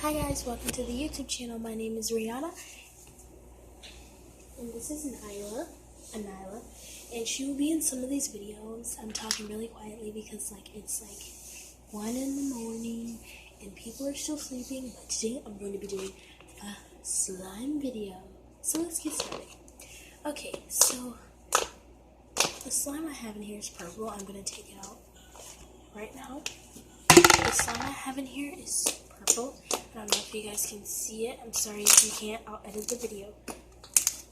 Hi guys, welcome to the YouTube channel. My name is Rihanna, and this is Nyla, and she will be in some of these videos. I'm talking really quietly because it's 1 in the morning and people are still sleeping, but today I'm going to be doing a slime video. So let's get started. Okay, so the slime I have in here is purple. I'm going to take it out right now. The slime I have in here is purple. I don't know if you guys can see it. I'm sorry if you can't. I'll edit the video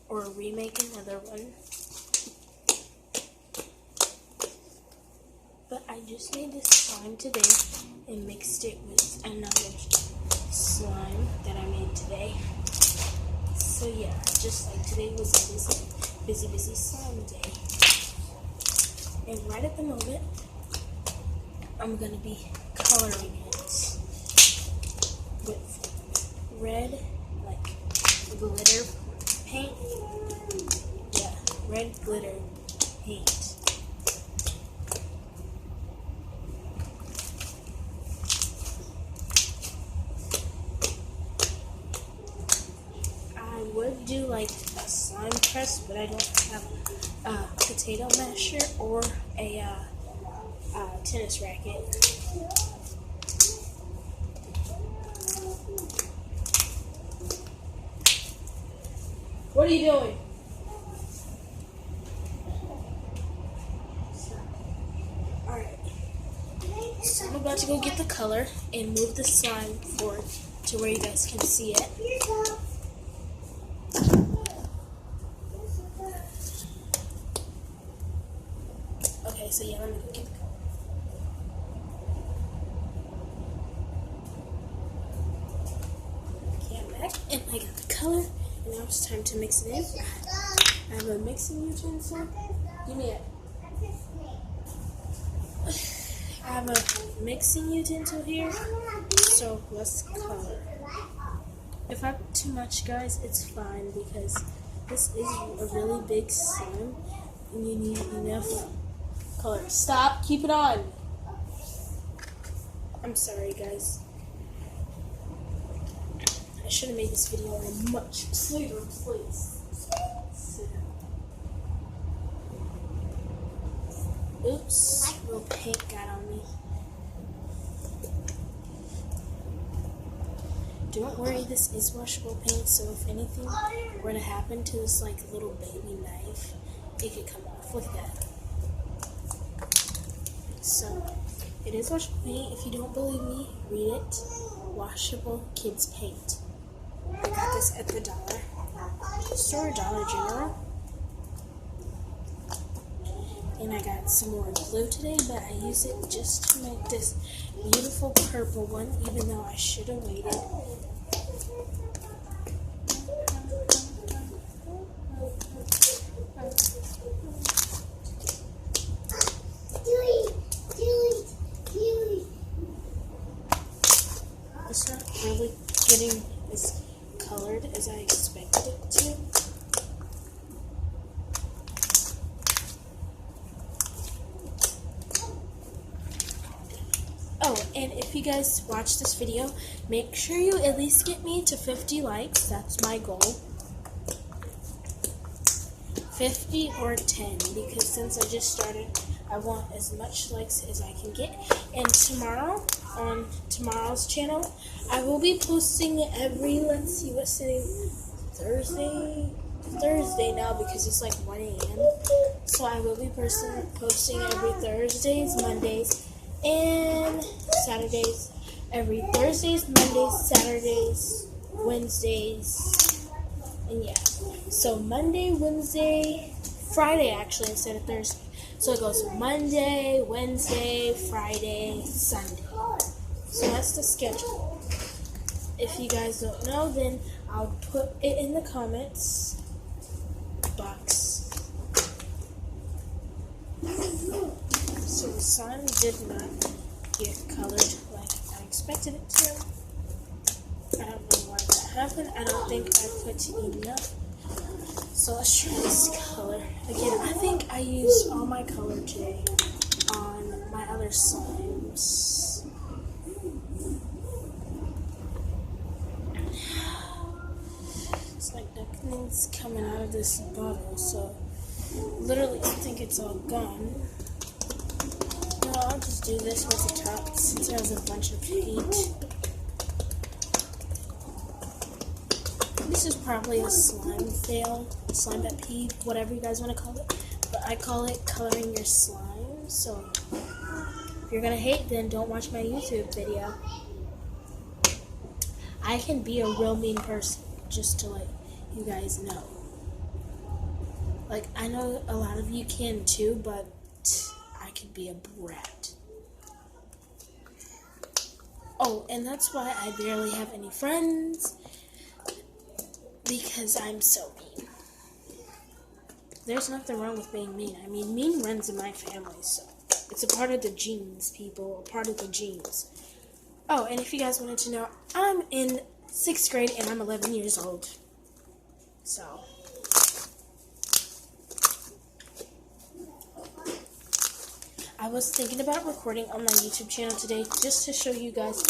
or remake another one. But I just made this slime today and mixed it with another slime that I made today. So yeah, just like today was a busy slime day. And right at the moment, I'm going to be coloring it with red, glitter paint. Yeah, red glitter paint. I would do a slime press, but I don't have a potato masher or a tennis racket. What are you doing? Alright. So I'm about to go get the color and move the slime forward to where you guys can see it. Okay, so yeah, let me go get the color. Okay, I'm back and I got the color. And now it's time to mix it in. I have a mixing utensil. Give me it. I have a mixing utensil here. So let's color. If I put too much, guys, it's fine because this is a really big slime and you need enough color. Stop. Keep it on. I'm sorry, guys. I should have made this video in a much smoother place. Oops, a little paint got on me. Don't worry, this is washable paint, so if anything were to happen to this little baby knife, it could come off. Look at that. So, it is washable paint. If you don't believe me, read it. Washable kids paint. I got this at the dollar store, Dollar General. And I got some more glue today, but I use it just to make this beautiful purple one, even though I should have waited. It's not really getting as colored as I expected it to. Oh, and if you guys watch this video, make sure you at least get me to 50 likes. That's my goal. 50 or 10, because since I just started, I want as much likes as I can get. And tomorrow, on tomorrow's channel, I will be posting every, let's see, what's today? Thursday now, because it's 1 a.m. So I will be posting every Thursdays, Mondays, and Saturdays. Every Thursdays, Mondays, Saturdays, Wednesdays, and yeah. So Monday, Wednesday, Friday actually instead of Thursday. So it goes Monday, Wednesday, Friday, Sunday. So that's the schedule. If you guys don't know, then I'll put it in the comments box. So the slime did not get colored like I expected it to. I don't know why that happened. I don't think I put enough. So let's try this color. Again, I think I used all my color today on my other slimes. slime's coming out of this bottle, so literally I think it's all gone. No, I'll just do this with the top since it has a bunch of paint. This is probably a slime fail, slime pet peeve, whatever you guys want to call it. But I call it coloring your slime. So if you're going to hate, then don't watch my YouTube video. I can be a real mean person, just to let you guys know. Like, I know a lot of you can too, but I could be a brat. Oh, and that's why I barely have any friends. Because I'm so mean. There's nothing wrong with being mean. I mean, mean runs in my family, so it's a part of the genes, people. A part of the genes. Oh, and if you guys wanted to know, I'm in 6th grade and I'm 11 years old. So, I was thinking about recording on my YouTube channel today just to show you guys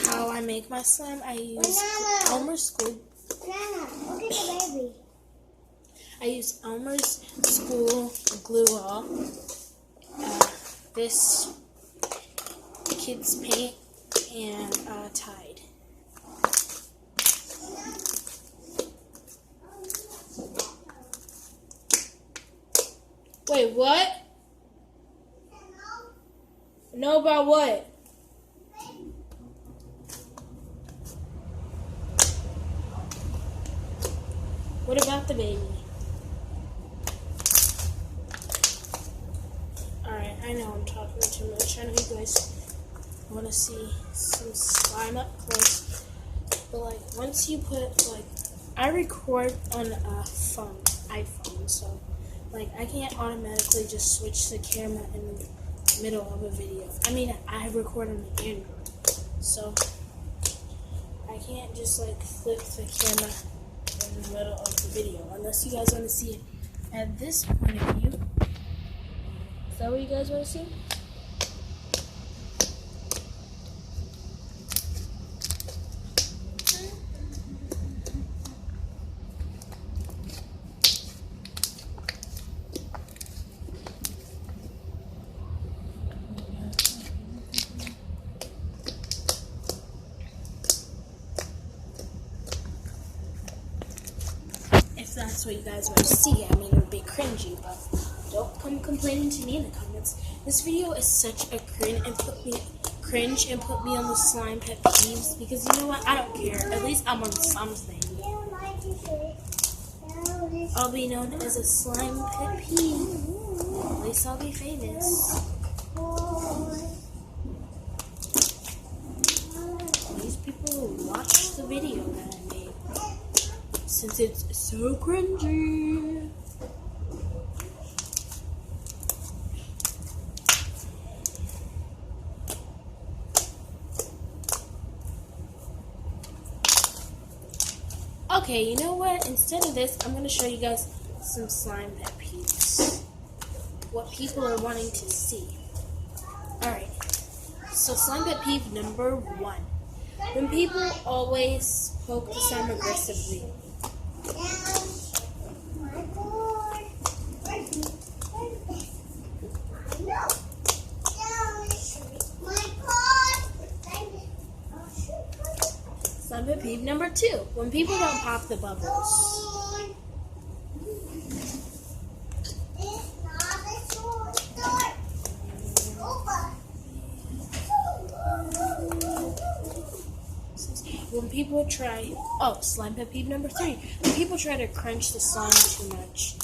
how I make my slime. I use Elmer's School. Look at the baby. I use Elmer's School Glue All. This Kids Paint and Tide. Wait, what? Know about what? What about the baby? Alright, I know I'm talking too much. I know you guys want to see some slime up close. But, like, once you put, like, I record on a iPhone, so, like, I can't automatically just switch the camera in the middle of a video. I mean, I record on the Android, so I can't just, like, flip the camera in the middle of the video, unless you guys want to see it at this point of view. Is that what you guys want to see? If that's what you guys want to see, I mean, it would be cringy, but don't come complaining to me in the comments. This video is such a cringe and put me on the slime pet peeves, because you know what? I don't care. At least I'm on something. I'll be known as a slime pet peeve. At least I'll be famous. These people will watch the video that I made, since it's so cringy. Okay, you know what? Instead of this, I'm going to show you guys some slime pet peeves. What people are wanting to see. Alright, so slime pet peeve number 1. When people always poke the slime aggressively. Slime pet peeve number 2. When people don't pop the bubbles. When people try, slime pet peeve number 3. When people try to crunch the slime too much.